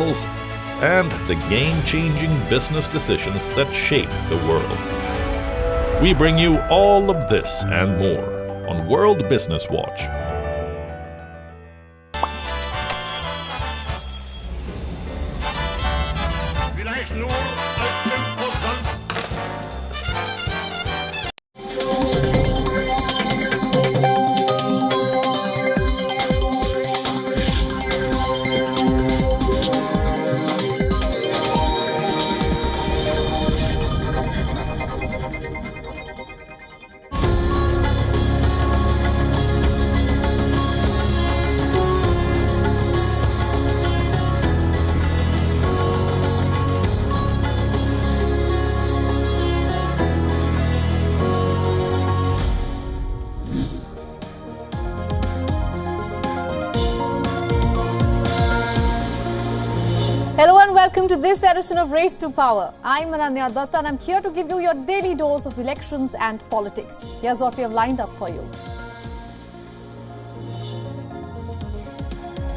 and the game-changing business decisions that shape the world. We bring you all of this and more on World Business Watch. Hello and welcome to this edition of Race to Power. I'm Ananya Datta and I'm here to give you your daily dose of elections and politics. Here's what we have lined up for you.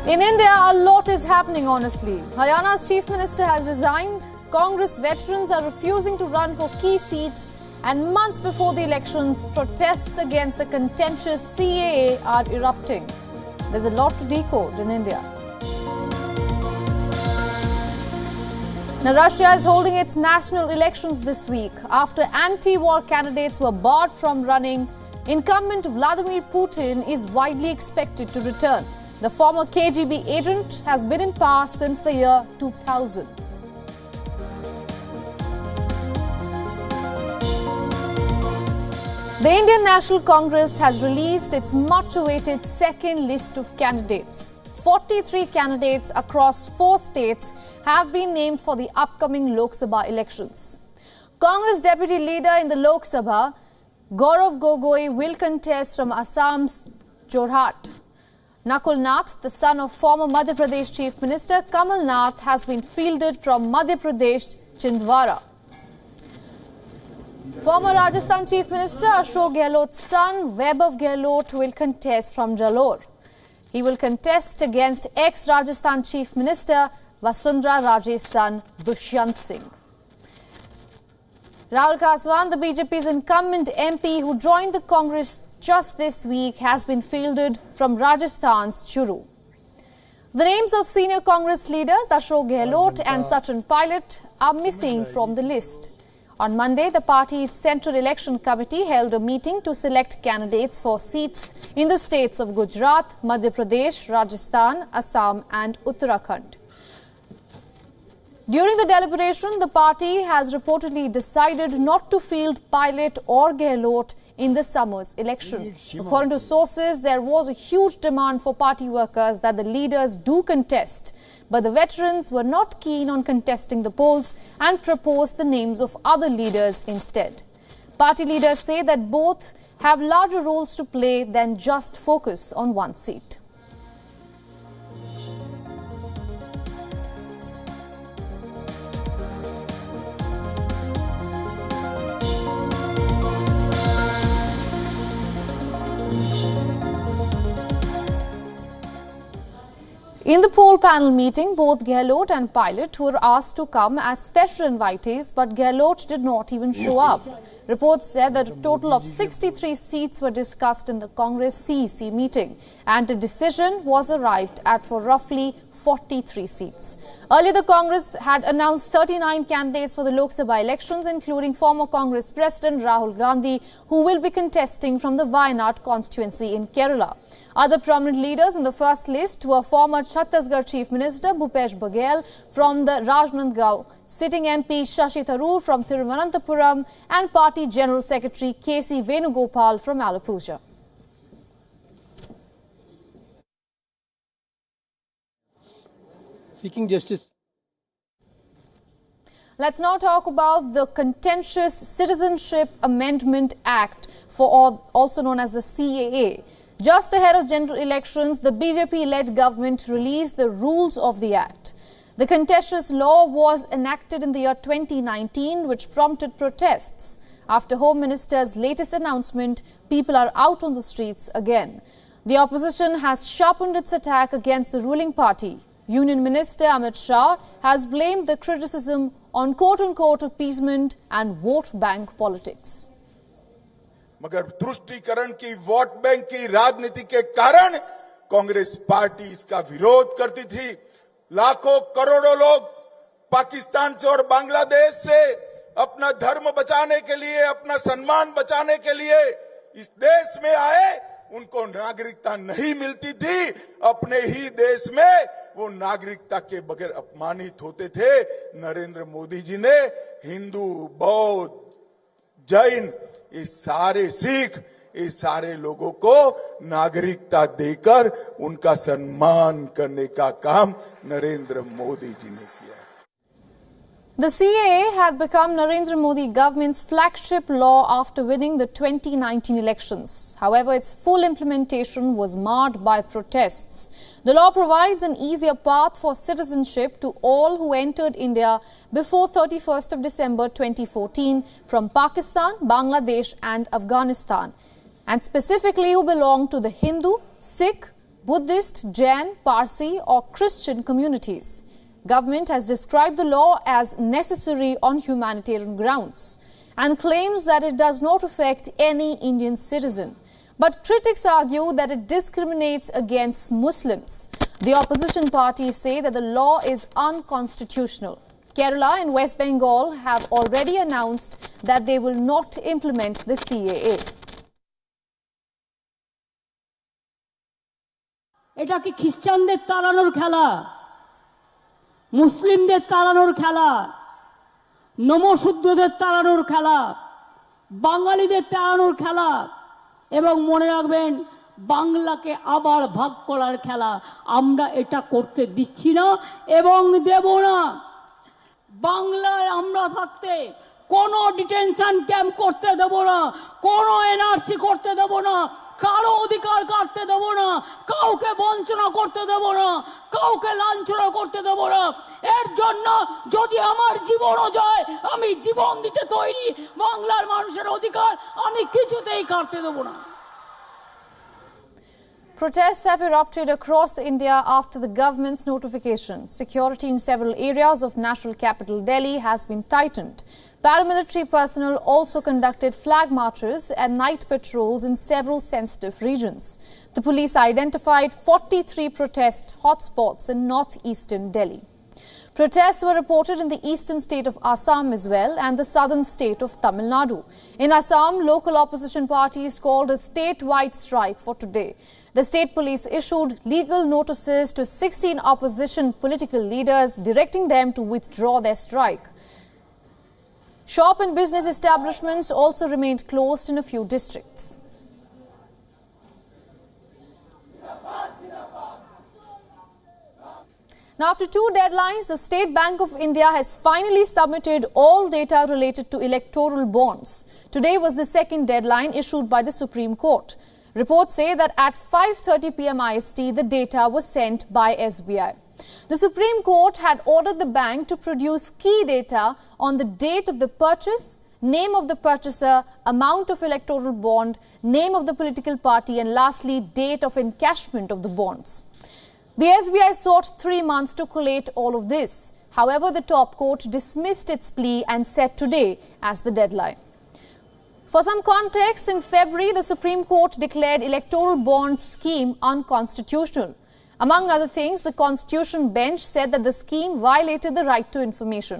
In India, a lot is happening, honestly. Haryana's Chief Minister has resigned, Congress veterans are refusing to run for key seats, and months before the elections, protests against the contentious CAA are erupting. There's a lot to decode in India. Now, Russia is holding its national elections this week. After anti-war candidates were barred from running, incumbent Volodymyr Putin is widely expected to return. The former KGB agent has been in power since the year 2000. The Indian National Congress has released its much-awaited second list of candidates. 43 candidates across 4 states have been named for the upcoming Lok Sabha elections. Congress Deputy Leader in the Lok Sabha, Gaurav Gogoi, will contest from Assam's Jorhat. Nakul Nath, the son of former Madhya Pradesh Chief Minister Kamal Nath, has been fielded from Madhya Pradesh, Chhindwara. Former Rajasthan Chief Minister Ashok Gehlot's son, Vaibhav Gehlot, will contest from Jalore. He will contest against ex-Rajasthan Chief Minister Vasundhara Raje's son, Dushyant Singh. Rahul Kaswan, the BJP's incumbent MP who joined the Congress just this week, has been fielded from Rajasthan's Churu. The names of senior Congress leaders Ashok Gehlot and Sachin Pilot are missing from the list. On Monday, the party's Central Election Committee held a meeting to select candidates for seats in the states of Gujarat, Madhya Pradesh, Rajasthan, Assam and Uttarakhand. During the deliberation, the party has reportedly decided not to field Pilot or Gehlot in the summer's election. According to sources, there was a huge demand for party workers that the leaders do contest. But the veterans were not keen on contesting the polls and proposed the names of other leaders instead. Party leaders say that both have larger roles to play than just focus on one seat. In the poll panel meeting, both Gehlot and Pilot were asked to come as special invitees, but Gehlot did not even show up. Reports said that a total of 63 seats were discussed in the Congress CEC meeting, and a decision was arrived at for roughly 43 seats. Earlier, the Congress had announced 39 candidates for the Lok Sabha elections, including former Congress President Rahul Gandhi, who will be contesting from the Wayanad constituency in Kerala. Other prominent leaders in the first list were former Chhattisgarh Chief Minister Bhupesh Baghel from the Rajnandgaon, sitting MP Shashi Tharoor from Thiruvananthapuram and Party General Secretary K.C. Venugopal from Alappuzha. Seeking justice. Let's now talk about the contentious Citizenship Amendment Act, also known as the CAA. Just ahead of general elections, the BJP-led government released the rules of the act. The contentious law was enacted in the year 2019, which prompted protests. After Home Minister's latest announcement, people are out on the streets again. The opposition has sharpened its attack against the ruling party. Union Minister Amit Shah has blamed the criticism on quote-unquote appeasement and vote bank politics. मगर तुष्टीकरण की vote bank की राजनीति के कारण Congress party इसका विरोध करती थी। लाखों करोड़ों लोग पाकिस्तान से और बांग्लादेश से अपना धर्म बचाने के लिए, अपना सम्मान बचाने के लिए इस देश में आए, उनको नागरिकता नहीं मिलती थी। अपने ही देश में वो नागरिकता के बगैर अपमानित होते थे। नरेंद्र मोदी जी ने हिंदू, बौद्ध, जैन, ये सारे सिख, ये सारे लोगों को नागरिकता देकर उनका सम्मान करने का काम नरेंद्र मोदी जी ने किया। The CAA had become Narendra Modi government's flagship law after winning the 2019 elections. However, its full implementation was marred by protests. The law provides an easier path for citizenship to all who entered India before 31st of December 2014 from Pakistan, Bangladesh and Afghanistan, and specifically who belong to the Hindu, Sikh, Buddhist, Jain, Parsi or Christian communities. Government has described the law as necessary on humanitarian grounds and claims that it does not affect any Indian citizen. But critics argue that it discriminates against Muslims. The opposition parties say that the law is unconstitutional. Kerala and West Bengal have already announced that they will not implement the CAA. এটা কি খ্রিস্টানদের তাড়ানোর খেলা, মুসলিমদের তাড়ানোর খেলা, নমশূদ্রদের তাড়ানোর খেলা, বাঙালিদের তাড়ানোর খেলা এবং মনে রাখবেন বাংলাকে আবার ভাগ করার খেলা। আমরা এটা করতে দিচ্ছি না এবং দেব না। বাংলায় আমরা থাকতে কোনো ডিটেনশন ক্যাম্প করতে দেব না, কোনো এনআরসি করতে দেব না, কারো অধিকার কাটতে দেব না, কাউকে বঞ্চনা করতে দেব না, কাউকে লাঞ্ছনা করতে দেব না। এর জন্য যদি আমার জীবনও যায় আমি জীবন দিতে তৈরি। বাংলার মানুষের অধিকার আমি কিছুতেই কাটতে দেব না। Protests have erupted across India after the government's notification. Security in several areas of national capital Delhi has been tightened. Paramilitary personnel also conducted flag marches and night patrols in several sensitive regions. The police identified 43 protest hotspots in northeastern Delhi. Protests were reported in the eastern state of Assam as well and the southern state of Tamil Nadu. In Assam, local opposition parties called a statewide strike for today. The state police issued legal notices to 16 opposition political leaders directing them to withdraw their strike. Shop and business establishments also remained closed in a few districts. Now, after two deadlines, the State Bank of India has finally submitted all data related to electoral bonds. Today was the second deadline issued by the Supreme Court. Reports say that at 5:30 p.m. IST, the data was sent by SBI. The Supreme Court had ordered the bank to produce key data on the date of the purchase, name of the purchaser, amount of electoral bond, name of the political party and lastly, date of encashment of the bonds. The SBI sought 3 months to collate all of this. However, the top court dismissed its plea and set today as the deadline. For some context, in February, the Supreme Court declared electoral bond scheme unconstitutional. Among other things, the Constitution bench said that the scheme violated the right to information.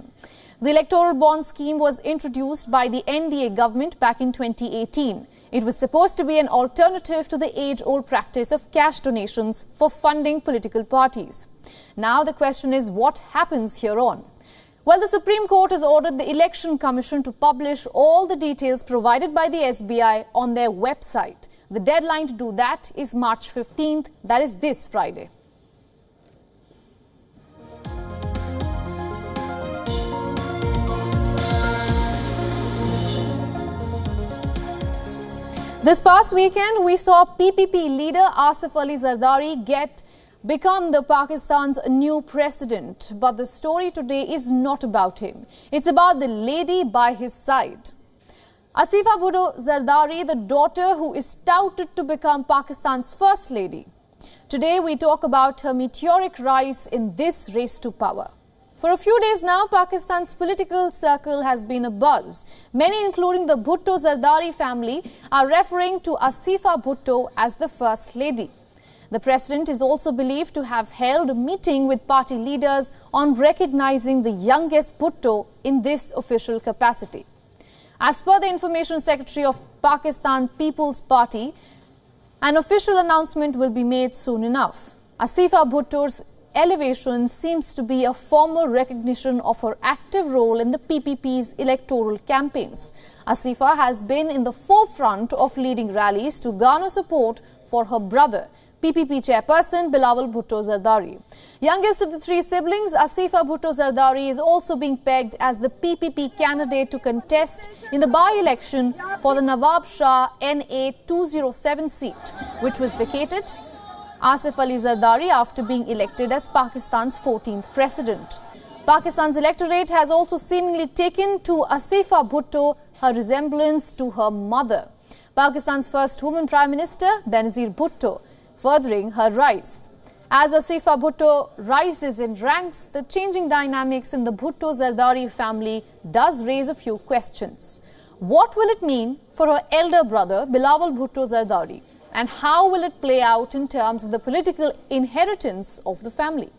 The electoral bond scheme was introduced by the NDA government back in 2018. It was supposed to be an alternative to the age-old practice of cash donations for funding political parties. Now the question is, what happens here on? Well, the Supreme Court has ordered the Election Commission to publish all the details provided by the SBI on their website. The deadline to do that is March 15th, that is this Friday. This past weekend, we saw PPP leader Aseefa Bhutto Zardari become the Pakistan's new president. But the story today is not about him. It's about the lady by his side. Aseefa Bhutto Zardari, the daughter who is touted to become Pakistan's first lady. Today we talk about her meteoric rise in this race to power. For a few days now, Pakistan's political circle has been abuzz. Many, including the Bhutto Zardari family, are referring to Aseefa Bhutto as the First Lady. The president is also believed to have held a meeting with party leaders on recognizing the youngest Bhutto in this official capacity. As per the Information Secretary of Pakistan People's Party, an official announcement will be made soon enough. Aseefa Bhutto's elevation seems to be a formal recognition of her active role in the PPP's electoral campaigns. Aseefa has been in the forefront of leading rallies to garner support for her brother, PPP chairperson Bilawal Bhutto Zardari. Youngest of the three siblings, Aseefa Bhutto Zardari is also being pegged as the PPP candidate to contest in the by-election for the Nawab Shah NA 207 seat, which was vacated Asif Ali Zardari after being elected as Pakistan's 14th president. Pakistan's electorate has also seemingly taken to Aseefa Bhutto her resemblance to her mother, Pakistan's first woman Prime Minister Benazir Bhutto, furthering her rise. As Aseefa Bhutto rises in ranks, the changing dynamics in the Bhutto Zardari family does raise a few questions. What will it mean for her elder brother Bilawal Bhutto Zardari? And how will it play out in terms of the political inheritance of the family?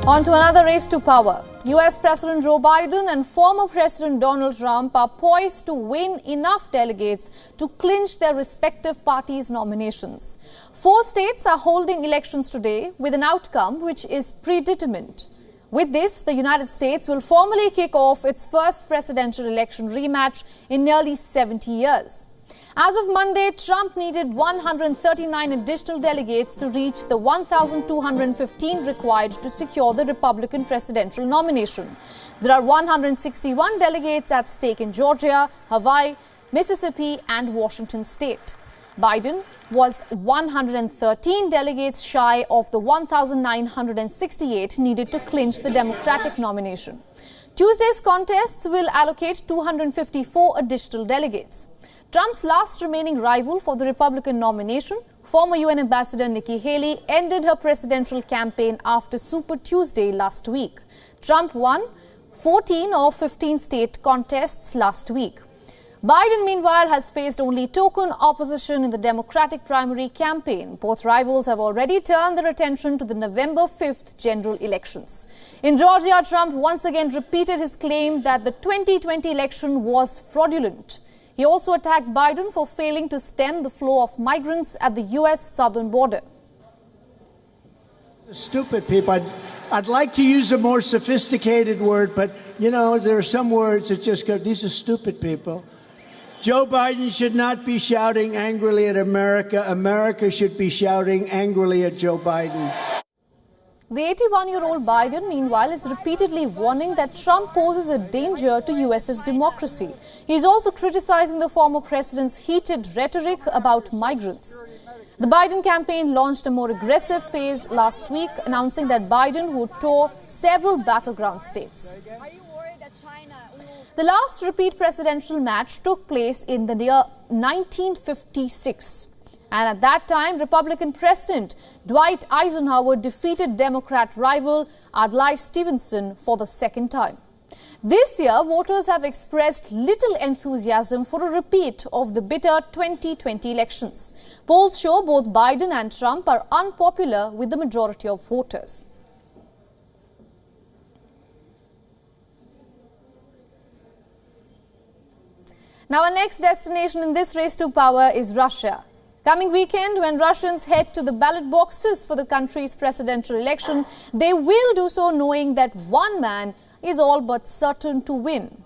On to another race to power. US President Joe Biden and former President Donald Trump are poised to win enough delegates to clinch their respective parties' nominations. 4 states are holding elections today with an outcome which is predetermined. With this, the United States will formally kick off its first presidential election rematch in nearly 70 years. As of Monday, Trump needed 139 additional delegates to reach the 1,215 required to secure the Republican presidential nomination. There are 161 delegates at stake in Georgia, Hawaii, Mississippi and Washington state. Biden was 113 delegates shy of the 1,968 needed to clinch the Democratic nomination. Tuesday's contests will allocate 254 additional delegates. Trump's last remaining rival for the Republican nomination, former UN Ambassador Nikki Haley, ended her presidential campaign after Super Tuesday last week. Trump won 14 of 15 state contests last week. Biden, meanwhile, has faced only token opposition in the Democratic primary campaign. Both rivals have already turned their attention to the November 5th general elections. In Georgia, Trump once again repeated his claim that the 2020 election was fraudulent. He also attacked Biden for failing to stem the flow of migrants at the U.S. southern border. Stupid people. I'd like to use a more sophisticated word, but, you know, there are some words that just go, these are stupid people. Joe Biden should not be shouting angrily at America. America should be shouting angrily at Joe Biden. The 81-year-old Biden, meanwhile, is repeatedly warning that Trump poses a danger to US's democracy. He is also criticizing the former president's heated rhetoric about migrants. The Biden campaign launched a more aggressive phase last week, announcing that Biden would tour several battleground states. The last repeat presidential match took place in the year 1956. And at that time, Republican President Dwight Eisenhower defeated Democrat rival Adlai Stevenson for the second time. This year, voters have expressed little enthusiasm for a repeat of the bitter 2020 elections. Polls show both Biden and Trump are unpopular with the majority of voters. Now, our next destination in this race to power is Russia. Coming weekend, when Russians head to the ballot boxes for the country's presidential election, they will do so knowing that one man is all but certain to win.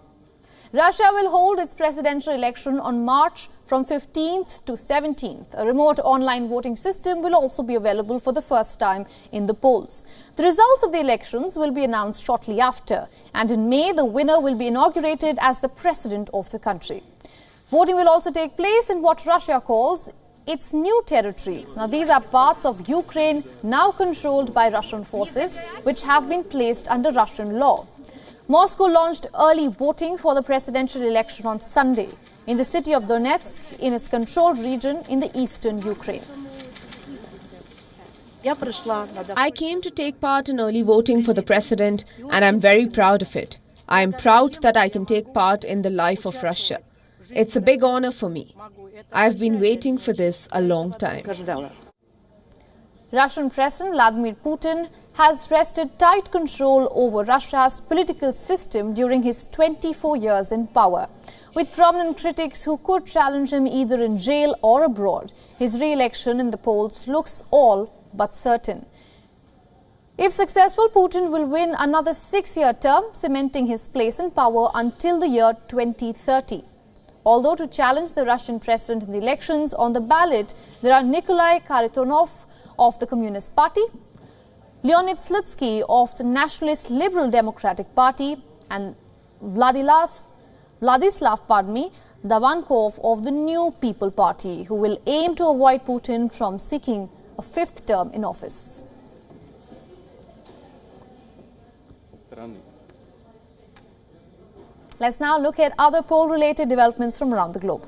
Russia will hold its presidential election on March from 15th to 17th. A remote online voting system will also be available for the first time in the polls. The results of the elections will be announced shortly after, and in May, the winner will be inaugurated as the president of the country. Voting will also take place in what Russia calls its new territories. Now, these are parts of Ukraine now controlled by Russian forces, which have been placed under Russian law. Moscow launched early voting for the presidential election on Sunday in the city of Donetsk, in its controlled region in the eastern Ukraine. I came to take part in early voting for the president, and I'm very proud of it. I am proud that I can take part in the life of Russia. It's a big honor for me. I've been waiting for this a long time. Russian President Vladimir Putin has wrested tight control over Russia's political system during his 24 years in power. With prominent critics who could challenge him either in jail or abroad, his re-election in the polls looks all but certain. If successful, Putin will win another 6-year term, cementing his place in power until the year 2030. Although to challenge the Russian president in the elections on the ballot, there are Nikolai Kharitonov of the Communist Party, Leonid Slutsky of the Nationalist Liberal Democratic Party, and Vladislav Davankov of the New People Party, who will aim to avoid Putin from seeking a 5th term in office. Let's now look at other poll-related developments from around the globe.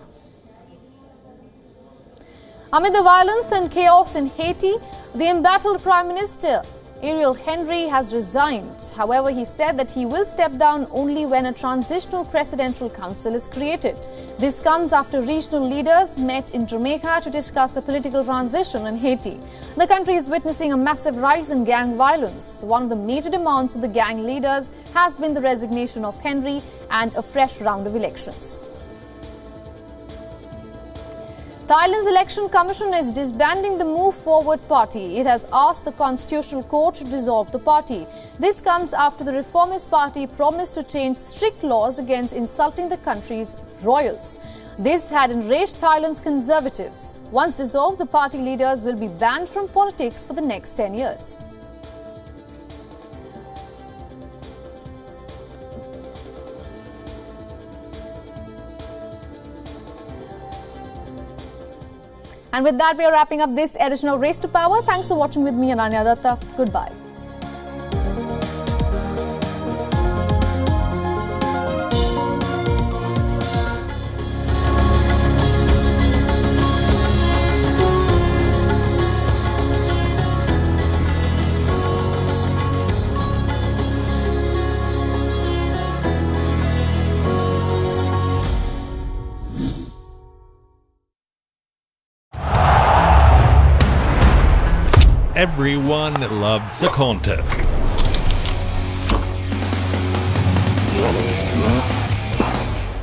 Amid the violence and chaos in Haiti, the embattled Prime Minister Ariel Henry has resigned. However, he said that he will step down only when a transitional presidential council is created. This comes after regional leaders met in Jamaica to discuss a political transition in Haiti. The country is witnessing a massive rise in gang violence. One of the major demands of the gang leaders has been the resignation of Henry and a fresh round of elections. Thailand's Election Commission is disbanding the Move Forward Party. It has asked the Constitutional Court to dissolve the party. This comes after the Reformist Party promised to change strict laws against insulting the country's royals. This had enraged Thailand's conservatives. Once dissolved, the party leaders will be banned from politics for the next 10 years. And with that, we are wrapping up this edition of Race to Power. Thanks for watching with me, Ananya Datta. Goodbye. Everyone loves a contest.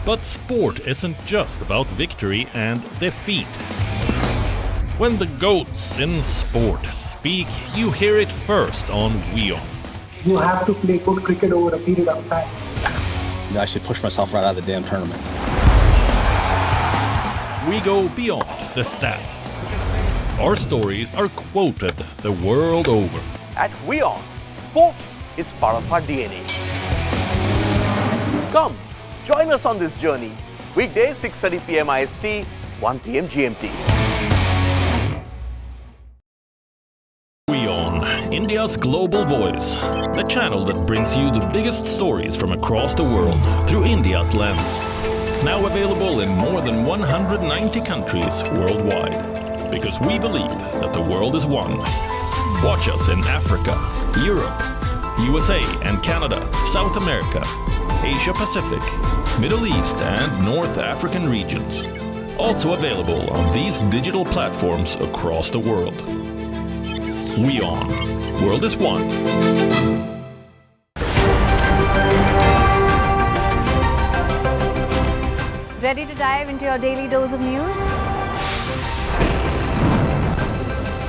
But sport isn't just about victory and defeat. When the GOATs in sport speak, you hear it first on WION. You have to play good cricket over a period of time. I should push myself right out of the damn tournament. We go beyond the stats. Our stories are quoted the world over. At WION, sport is part of our DNA. Come, join us on this journey. Weekdays 6:30 p.m. IST, 1 p.m. GMT. WION, India's global voice. The channel that brings you the biggest stories from across the world through India's lens. Now available in more than 190 countries worldwide. Because we believe that the world is one. Watch us in Africa, Europe, USA and Canada, South America, Asia Pacific, Middle East and North African regions. Also available on these digital platforms across the world. WION. World is one. Ready to dive into your daily dose of news?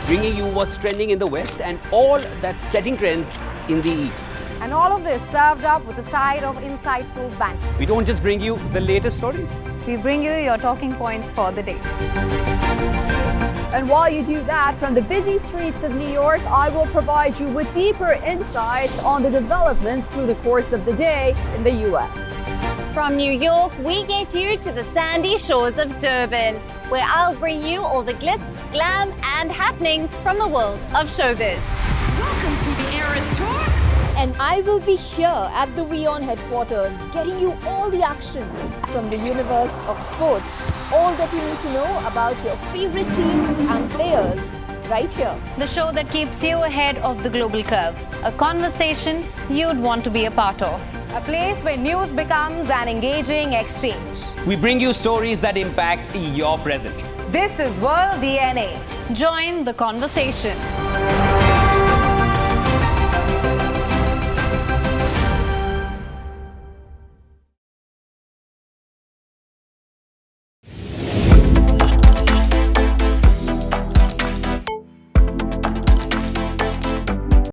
Bringing you what's trending in the West and all that's setting trends in the East. And all of this served up with a side of insightful banter. We don't just bring you the latest stories. We bring you your talking points for the day. And while you do that, from the busy streets of New York, I will provide you with deeper insights on the developments through the course of the day in the U.S. from New York, we get you to the sandy shores of Durban, where I'll bring you all the glitz, glam, and happenings from the world of showbiz. Welcome to the Eras Tour. And I will be here at the WION headquarters, getting you all the action from the universe of sport. All that you need to know about your favorite teams and players, right here. The show that keeps you ahead of the global curve. A conversation you'd want to be a part of. A place where news becomes an engaging exchange. We bring you stories that impact your present. This is World DNA. Join the conversation.